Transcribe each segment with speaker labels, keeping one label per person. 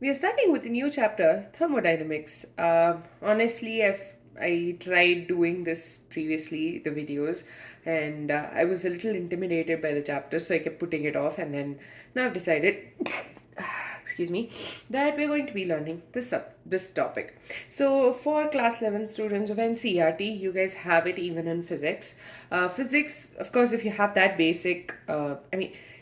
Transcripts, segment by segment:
Speaker 1: We are starting with a new chapter, Thermodynamics. Honestly, I tried doing this previously, the videos, and I was a little intimidated by the chapter, so I kept putting it off. And then now I've decided, excuse me, that we're going to be learning this topic. So for class 11 students of NCERT, you guys have it even in physics. Physics, of course, if you have that basic,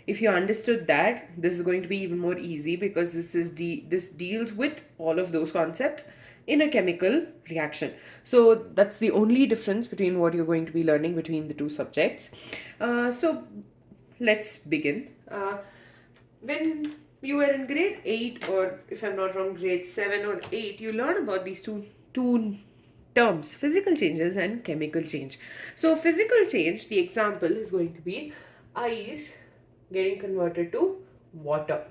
Speaker 1: if you understood that, this is going to be even more easy because this deals with all of those concepts in a chemical reaction. So that's the only difference between what you're going to be learning between the two subjects. So let's begin. When you were in grade 8, or if I'm not wrong, grade 7 or 8, you learn about these two terms, physical changes and chemical change. So physical change, the example is going to be ice getting converted to water.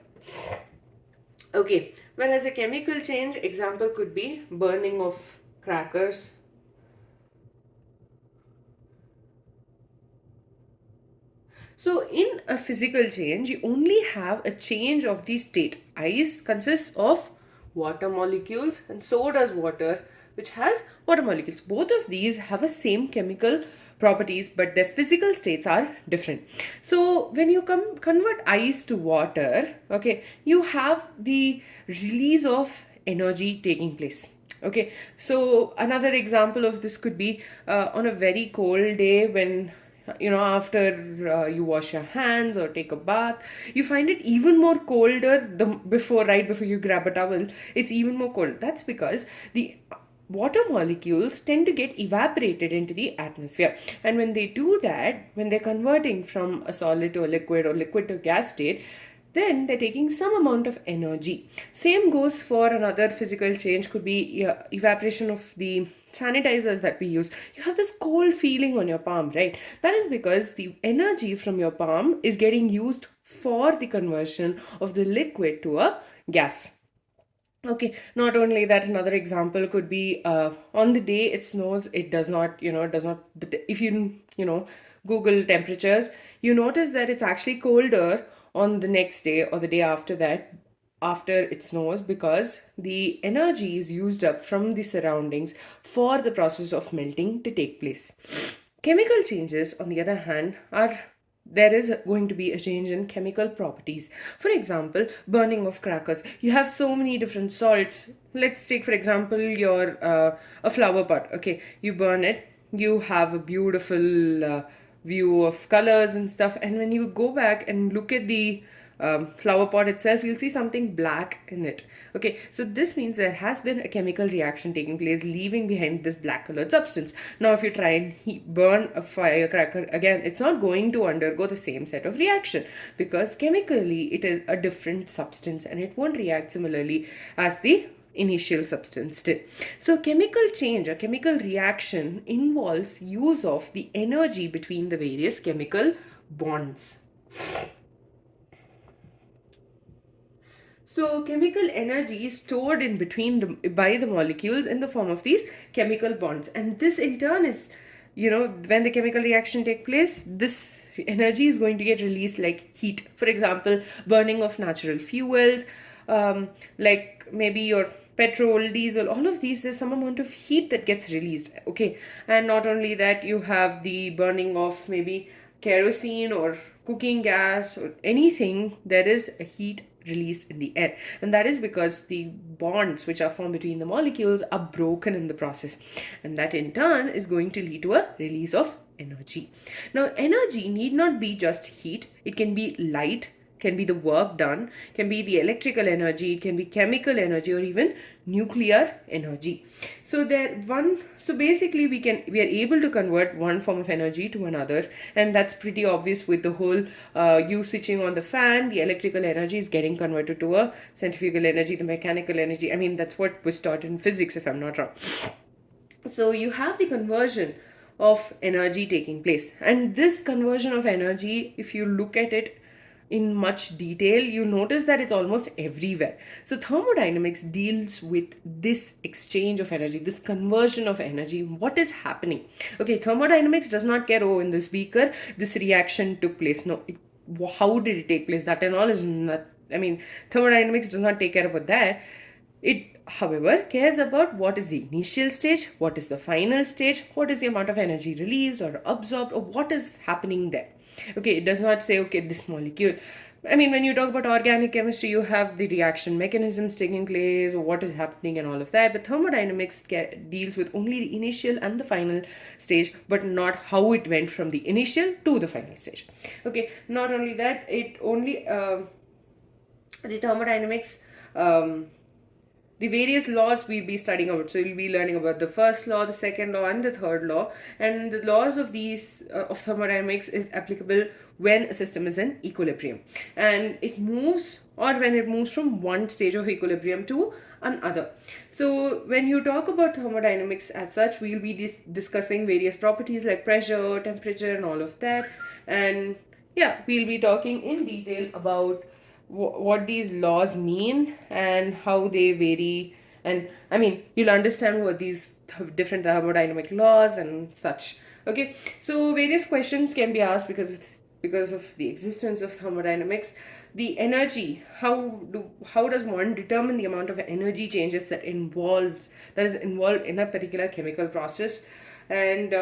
Speaker 1: Okay, whereas a chemical change example could be burning of crackers. So in a physical change, you only have a change of the state. Ice consists of water molecules and so does water, which has water molecules. Both of these have a same chemical properties, but their physical states are different. So when you convert ice to water, okay, you have the release of energy taking place. Okay, so another example of this could be on a very cold day when after you wash your hands or take a bath, you find it even more colder right before you grab a towel. It's even more cold. That's because the water molecules tend to get evaporated into the atmosphere, and when they do that, when they're converting from a solid to a liquid or liquid to gas state, then they're taking some amount of energy. Same goes for another physical change, could be evaporation of the sanitizers that we use. You have this cold feeling on your palm, right? That is because the energy from your palm is getting used for the conversion of the liquid to a gas. Okay, not only that, another example could be on the day it snows, it does not, if you Google temperatures, you notice that it's actually colder on the next day or the day after that, after it snows, because the energy is used up from the surroundings for the process of melting to take place. Chemical changes, on the other hand, are there is going to be a change in chemical properties. For example, burning of crackers. You have so many different salts. Let's take, for example, your a flower pot. Okay, you burn it. You have a beautiful view of colors and stuff. And when you go back and look at the flower pot itself, you'll see something black in it. Okay, so this means there has been a chemical reaction taking place, leaving behind this black colored substance. Now, if you try and burn a firecracker again, it's not going to undergo the same set of reaction because chemically it is a different substance and it won't react similarly as the initial substance did. So chemical change or chemical reaction involves use of the energy between the various chemical bonds. So chemical energy is stored in between by the molecules in the form of these chemical bonds, and this in turn is, when the chemical reaction take place, this energy is going to get released like heat. For example, burning of natural fuels, like maybe your petrol, diesel, all of these, there's some amount of heat that gets released. Okay, and not only that, you have the burning of maybe kerosene or cooking gas or anything, there is a heat released in the air, and that is because the bonds which are formed between the molecules are broken in the process, and that in turn is going to lead to a release of energy. Now, energy need not be just heat. It can be light, can be the work done, can be the electrical energy, it can be chemical energy, or even nuclear energy. So basically we are able to convert one form of energy to another, and that's pretty obvious with the whole you switching on the fan. The electrical energy is getting converted to a centrifugal energy, the mechanical energy. I mean, that's what was taught in physics, if I'm not wrong. So you have the conversion of energy taking place, and this conversion of energy, if you look at it in much detail, you notice that it's almost everywhere. So thermodynamics deals with this exchange of energy, this conversion of energy, what is happening. Okay, thermodynamics does not care, oh, in this beaker this reaction took place. No, how did it take place? That and all is not I mean, thermodynamics does not take care about that. It, however, cares about what is the initial stage, what is the final stage, what is the amount of energy released or absorbed, or what is happening there. Okay, it does not say, okay, this molecule. I mean, when you talk about organic chemistry, you have the reaction mechanisms taking place, or what is happening, and all of that. But thermodynamics deals with only the initial and the final stage, but not how it went from the initial to the final stage. Okay, not only that, it only the thermodynamics. The various laws we'll be studying about. So we'll be learning about the first law, the second law, and the third law. And the laws of these of thermodynamics is applicable when a system is in equilibrium, and it moves, or when it moves from one stage of equilibrium to another. So when you talk about thermodynamics as such, we'll be discussing various properties like pressure, temperature, and all of that. And yeah, we'll be talking in detail about what these laws mean and how they vary. And I mean, you'll understand what these different thermodynamic laws and such. Okay, so various questions can be asked because of the existence of thermodynamics. The energy, how does one determine the amount of energy changes that is involved in a particular chemical process? And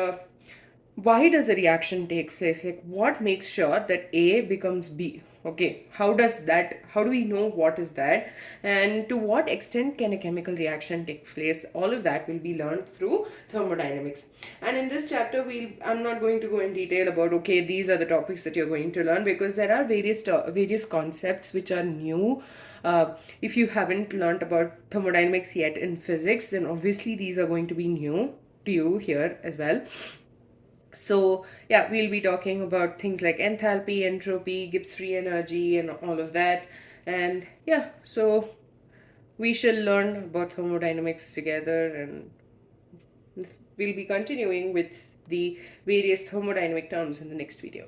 Speaker 1: why does a reaction take place? Like, what makes sure that A becomes B? Okay, how do we know what is that? And to what extent can a chemical reaction take place? All of that will be learned through thermodynamics. And in this chapter, I'm not going to go in detail about, okay, these are the topics that you're going to learn, because there are various concepts which are new. If you haven't learned about thermodynamics yet in physics, then obviously these are going to be new to you here as well. So yeah, we'll be talking about things like enthalpy, entropy, Gibbs free energy, and all of that. And yeah, so we shall learn about thermodynamics together, and we'll be continuing with the various thermodynamic terms in the next video.